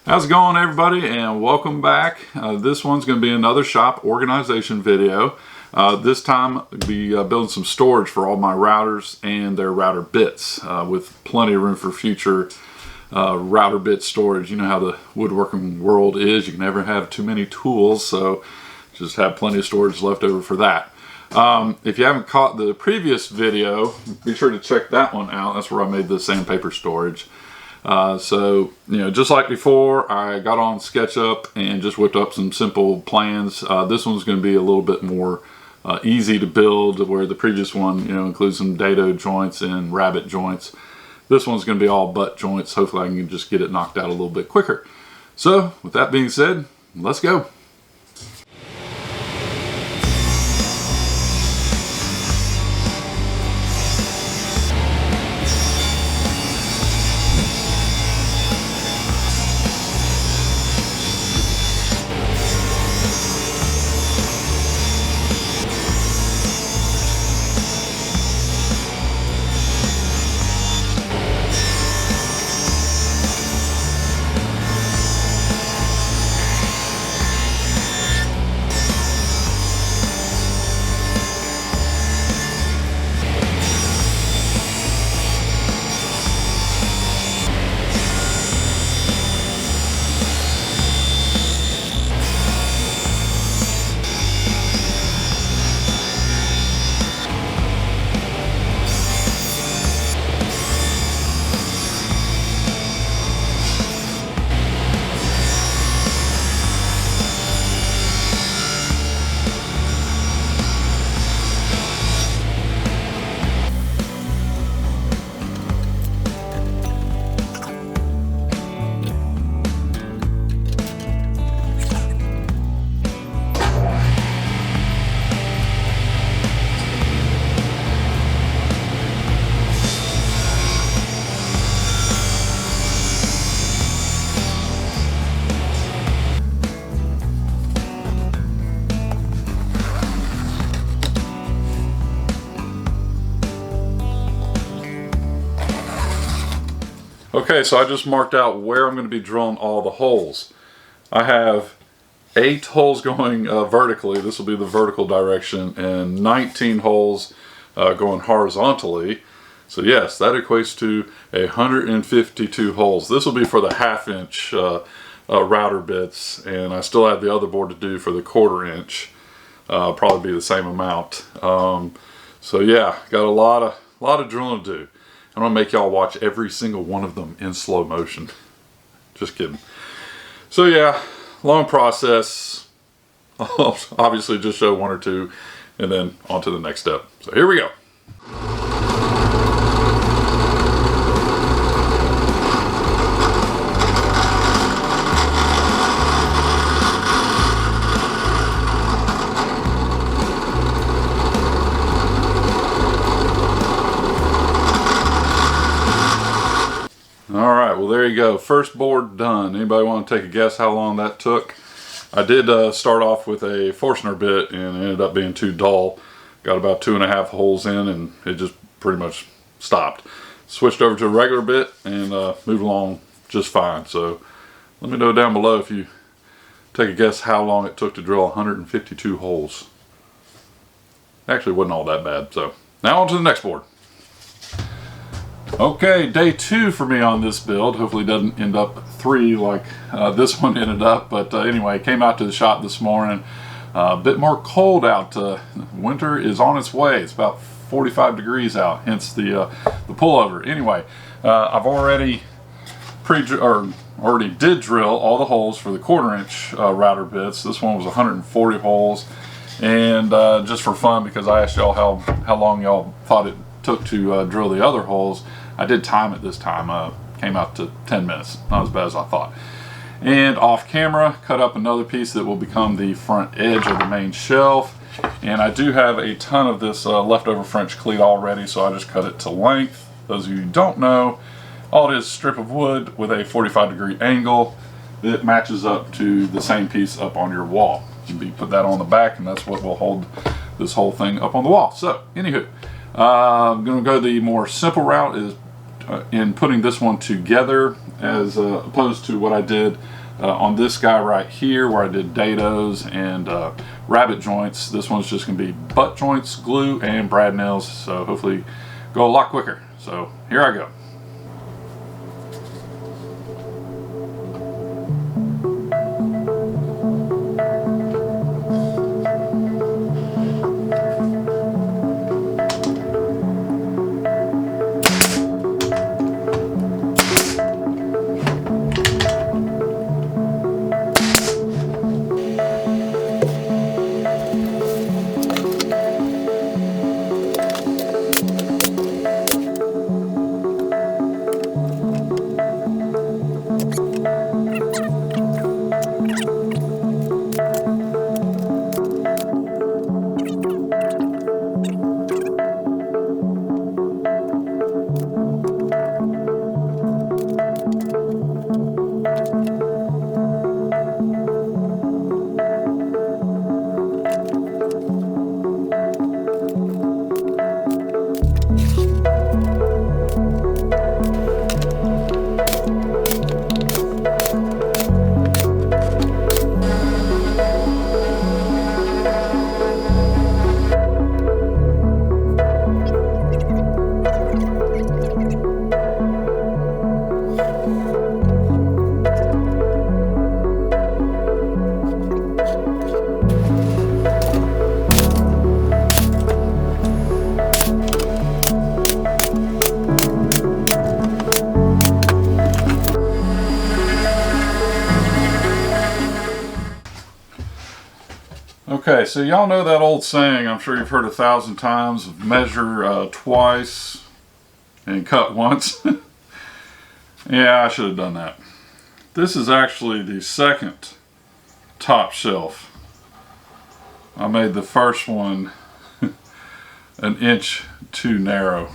How's it going, everybody, and welcome back. This one's going to be another shop organization video. This time I'll be building some storage for all my routers and their router bits, with plenty of room for future router bit storage. You know how the woodworking world is. You can never have too many tools, so just have plenty of storage left over for that. If you haven't caught the previous video, be sure to check that one out. That's where I made the sandpaper storage. So, you know, just like before, I got on SketchUp and just whipped up some simple plans. This one's going to be a little bit more easy to build, where the previous one, you know, includes some dado joints and rabbet joints. This one's going to be all butt joints. Hopefully I can just get it knocked out a little bit quicker. So, with that being said, let's go. Okay, so I just marked out where I'm going to be drilling all the holes. I have 8 holes going vertically. This will be the vertical direction, and 19 holes going horizontally. So yes, that equates to 152 holes. This will be for the 1/2 inch router bits, and I still have the other board to do for the 1/4 inch. Probably be the same amount. So yeah, got a lot of drilling to do. I'm gonna make y'all watch every single one of them in slow motion. Just kidding. So yeah, long process. I'll obviously just show 1 or 2 and then on to the next step. So here we go. Well, there you go. First board done. Anybody want to take a guess how long that took? I did start off with a Forstner bit, and it ended up being too dull. Got about 2.5 holes in, and it just pretty much stopped. Switched over to a regular bit and moved along just fine. So let me know down below if you take a guess how long it took to drill 152 holes. Actually, it wasn't all that bad. So now on to the next board. Okay, day 2 for me on this build. Hopefully it doesn't end up 3 like this one ended up. But anyway, came out to the shop this morning. A bit more cold out. Winter is on its way. It's about 45 degrees out, hence the pullover. Anyway, I've already did drill all the holes for the 1/4 inch router bits. This one was 140 holes. And just for fun, because I asked y'all how long y'all thought it took to drill the other holes, I did time it this time. Came out to 10 minutes. Not as bad as I thought. And off camera, cut up another piece that will become the front edge of the main shelf. And I do have a ton of this leftover French cleat already, so I just cut it to length. Those of you who don't know, all it is a strip of wood with a 45-degree angle that matches up to the same piece up on your wall. You put that on the back, and that's what will hold this whole thing up on the wall. So, anywho, I'm going to go the more simple route, is in putting this one together as opposed to what I did on this guy right here, where I did dados and rabbet joints. This one's just going to be butt joints, glue, and brad nails, so hopefully go a lot quicker. So here I go. Okay, so y'all know that old saying, I'm sure you've heard 1,000 times, of measure twice and cut once. Yeah, I should have done that. This is actually the second top shelf. I made the first one an inch too narrow.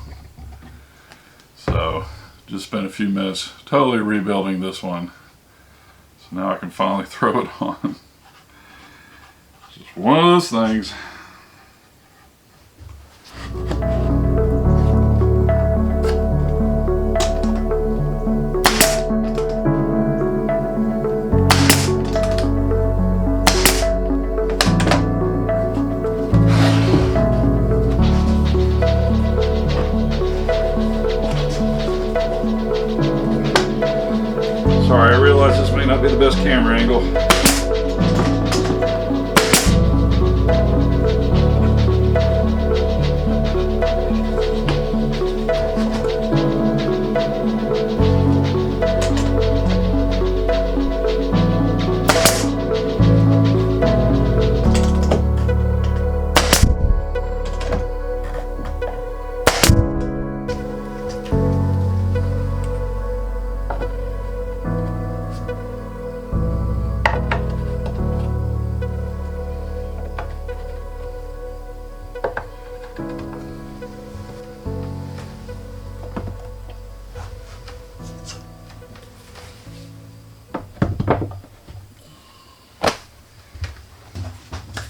So just spent a few minutes totally rebuilding this one. So now I can finally throw it on. Just one of those things. Sorry, I realize this may not be the best camera angle.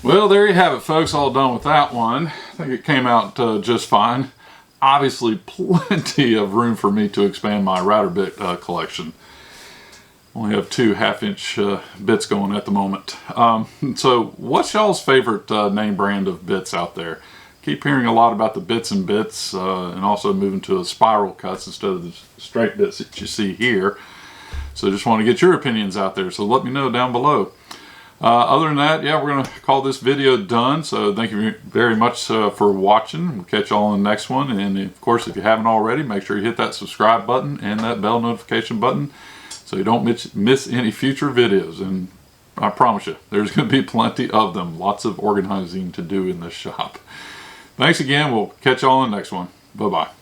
Well, there you have it, folks. All done with that one. I think it came out just fine. Obviously, plenty of room for me to expand my router bit collection. Only have 2 half-inch bits going at the moment. So what's y'all's favorite name brand of bits out there? Keep hearing a lot about the bits and bits, and also moving to a spiral cuts instead of the straight bits that you see here. So just want to get your opinions out there, so let me know down below. Other than that, yeah, we're going to call this video done. So thank you very much for watching. We'll catch y'all in the next one. And of course, if you haven't already, make sure you hit that subscribe button and that bell notification button so you don't miss any future videos. And I promise you, there's going to be plenty of them. Lots of organizing to do in this shop. Thanks again. We'll catch y'all in the next one. Bye-bye.